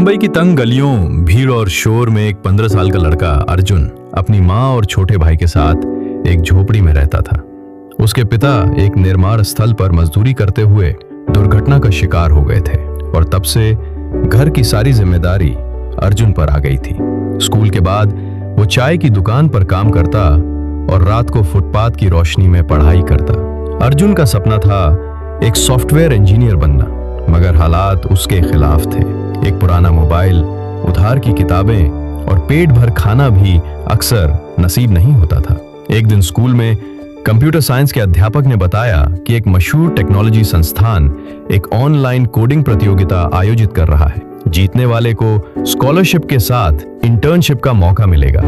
मुंबई की तंग गलियों, भीड़ और शोर में एक 15 साल का लड़का अर्जुन अपनी माँ और छोटे भाई के साथ एक झोपड़ी में रहता था। उसके पिता एक निर्माण स्थल पर मजदूरी करते हुए दुर्घटना का शिकार हो गए थे और तब से घर की सारी जिम्मेदारी अर्जुन पर आ गई थी। स्कूल के बाद वो चाय की दुकान पर काम करता और रात को फुटपाथ की रोशनी में पढ़ाई करता। अर्जुन का सपना था एक सॉफ्टवेयर इंजीनियर बनना, मगर हालात उसके खिलाफ थे। एक पुराना मोबाइल, उधार की किताबें और पेट भर खाना भी अक्सर नसीब नहीं होता था। एक दिन स्कूल में कंप्यूटर साइंस के अध्यापक ने बताया कि एक मशहूर टेक्नोलॉजी संस्थान एक ऑनलाइन कोडिंग प्रतियोगिता आयोजित कर रहा है। जीतने वाले को स्कॉलरशिप के साथ इंटर्नशिप का मौका मिलेगा।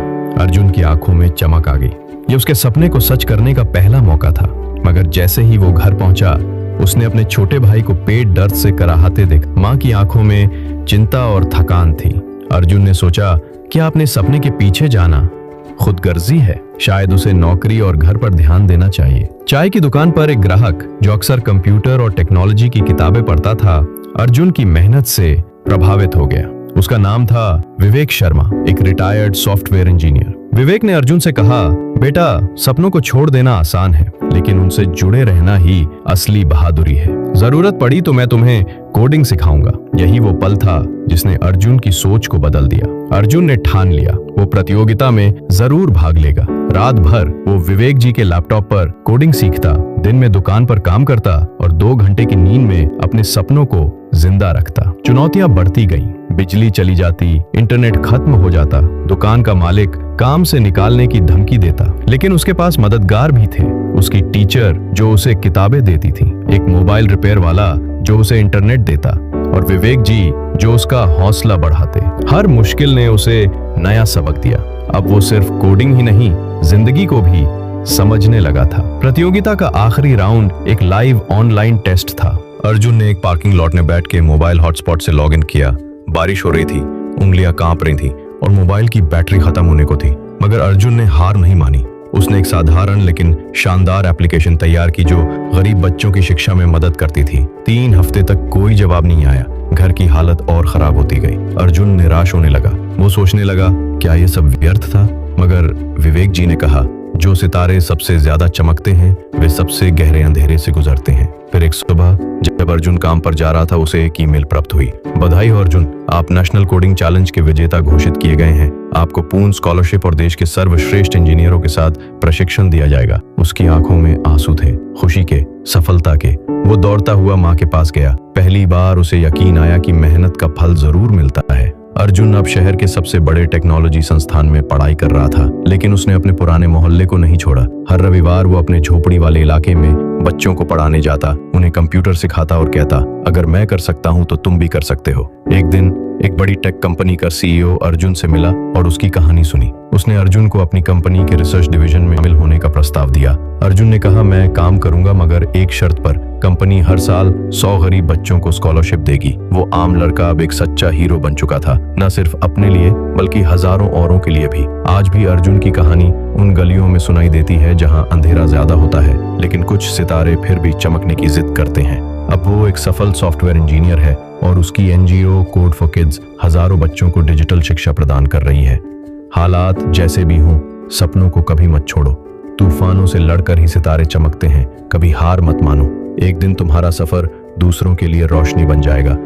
अर्जुन की आंखों में चमक आ गई। ये उसके सपने को सच करने का पहला मौका था। मगर जैसे ही वो घर पहुंचा, उसने अपने छोटे भाई को पेट दर्द से कराहते देखा। माँ की आंखों में चिंता और थकान थी। अर्जुन ने सोचा, क्या अपने सपने के पीछे जाना खुदगर्जी है? शायद उसे नौकरी और घर पर ध्यान देना चाहिए। चाय की दुकान पर एक ग्राहक जो अक्सर कंप्यूटर और टेक्नोलॉजी की किताबें पढ़ता था, अर्जुन की मेहनत से प्रभावित हो गया। उसका नाम था विवेक शर्मा, एक रिटायर्ड सॉफ्टवेयर इंजीनियर। विवेक ने अर्जुन से कहा, बेटा, सपनों को छोड़ देना आसान है, लेकिन उनसे जुड़े रहना ही असली बहादुरी है। जरूरत पड़ी तो मैं तुम्हें कोडिंग सिखाऊंगा। यही वो पल था जिसने अर्जुन की सोच को बदल दिया। अर्जुन ने ठान लिया, वो प्रतियोगिता में जरूर भाग लेगा। रात भर वो विवेक जी के लैपटॉप पर कोडिंग सीखता, दिन में दुकान पर काम करता और 2 घंटे की नींद में अपने सपनों को जिंदा रखता। चुनौतियां बढ़ती गईं। बिजली चली जाती, इंटरनेट खत्म हो जाता, दुकान का मालिक काम से निकालने की धमकी देता, लेकिन उसके पास मददगार भी थे। उसकी टीचर जो उसे किताबें देती थी, एक मोबाइल रिपेयर वाला जो उसे इंटरनेट देता और विवेक जी जो उसका हौसला बढ़ाते। हर मुश्किल ने उसे नया सबक दिया। अब वो सिर्फ कोडिंग ही नहीं, जिंदगी को भी समझने लगा था। प्रतियोगिता का आखिरी राउंड एक लाइव ऑनलाइन टेस्ट था। अर्जुन ने एक पार्किंग लॉट में बैठ के मोबाइल हॉटस्पॉट से लॉगिन किया। बारिश हो रही थी, उंगलियां कांप रही थी और मोबाइल की बैटरी खत्म होने को थी। मगर अर्जुन ने हार नहीं मानी। उसने एक साधारण लेकिन शानदार एप्लीकेशन तैयार की जो गरीब बच्चों की शिक्षा में मदद करती थी। 3 हफ्ते तक कोई जवाब नहीं आया। घर की हालत और खराब होती गई। अर्जुन निराश होने लगा। वो सोचने लगा, क्या ये सब व्यर्थ था? मगर विवेक जी ने कहा, जो सितारे सबसे ज्यादा चमकते हैं वे सबसे गहरे अंधेरे से गुजरते हैं। फिर एक सुबह जब अर्जुन काम पर जा रहा था, उसे एक ईमेल प्राप्त हुई। बधाई हो अर्जुन, आप नेशनल कोडिंग चैलेंज के विजेता घोषित किए गए हैं। आपको पूर्ण स्कॉलरशिप और देश के सर्वश्रेष्ठ इंजीनियरों के साथ प्रशिक्षण दिया जाएगा। उसकी आंखों में आंसू थे, खुशी के, सफलता के। वो दौड़ता हुआ माँ के पास गया। पहली बार उसे यकीन आया कि मेहनत का फल जरूर मिलता है। अर्जुन अब शहर के सबसे बड़े टेक्नोलॉजी संस्थान में पढ़ाई कर रहा था, लेकिन उसने अपने पुराने मोहल्ले को नहीं छोड़ा। हर रविवार वो अपने झोपड़ी वाले इलाके में बच्चों को पढ़ाने जाता, उन्हें कंप्यूटर सिखाता और कहता, अगर मैं कर सकता हूं तो तुम भी कर सकते हो। एक दिन एक बड़ी टेक कंपनी का सीईओ अर्जुन से मिला और उसकी कहानी सुनी। उसने अर्जुन को अपनी कंपनी के रिसर्च डिवीजन में शामिल होने का प्रस्ताव दिया। अर्जुन ने कहा, मैं काम करूंगा, मगर एक शर्त पर। कंपनी हर साल 100 गरीब बच्चों को स्कॉलरशिप देगी। वो आम लड़का अब एक सच्चा हीरो बन चुका था, न सिर्फ अपने लिए बल्कि हजारों औरों के लिए भी। आज भी अर्जुन की कहानी उन गलियों में सुनाई देती है जहां अंधेरा ज्यादा होता है, लेकिन कुछ सितारे फिर भी चमकने की जिद करते हैं। अब वो एक सफल सॉफ्टवेयर इंजीनियर है और उसकी एनजीओ कोड फॉर किड्स हजारों बच्चों को डिजिटल शिक्षा प्रदान कर रही है। हालात जैसे भी हों, सपनों को कभी मत छोड़ो। तूफानों से लड़कर ही सितारे चमकते हैं। कभी हार मत मानो। एक दिन तुम्हारा सफर दूसरों के लिए रोशनी बन जाएगा।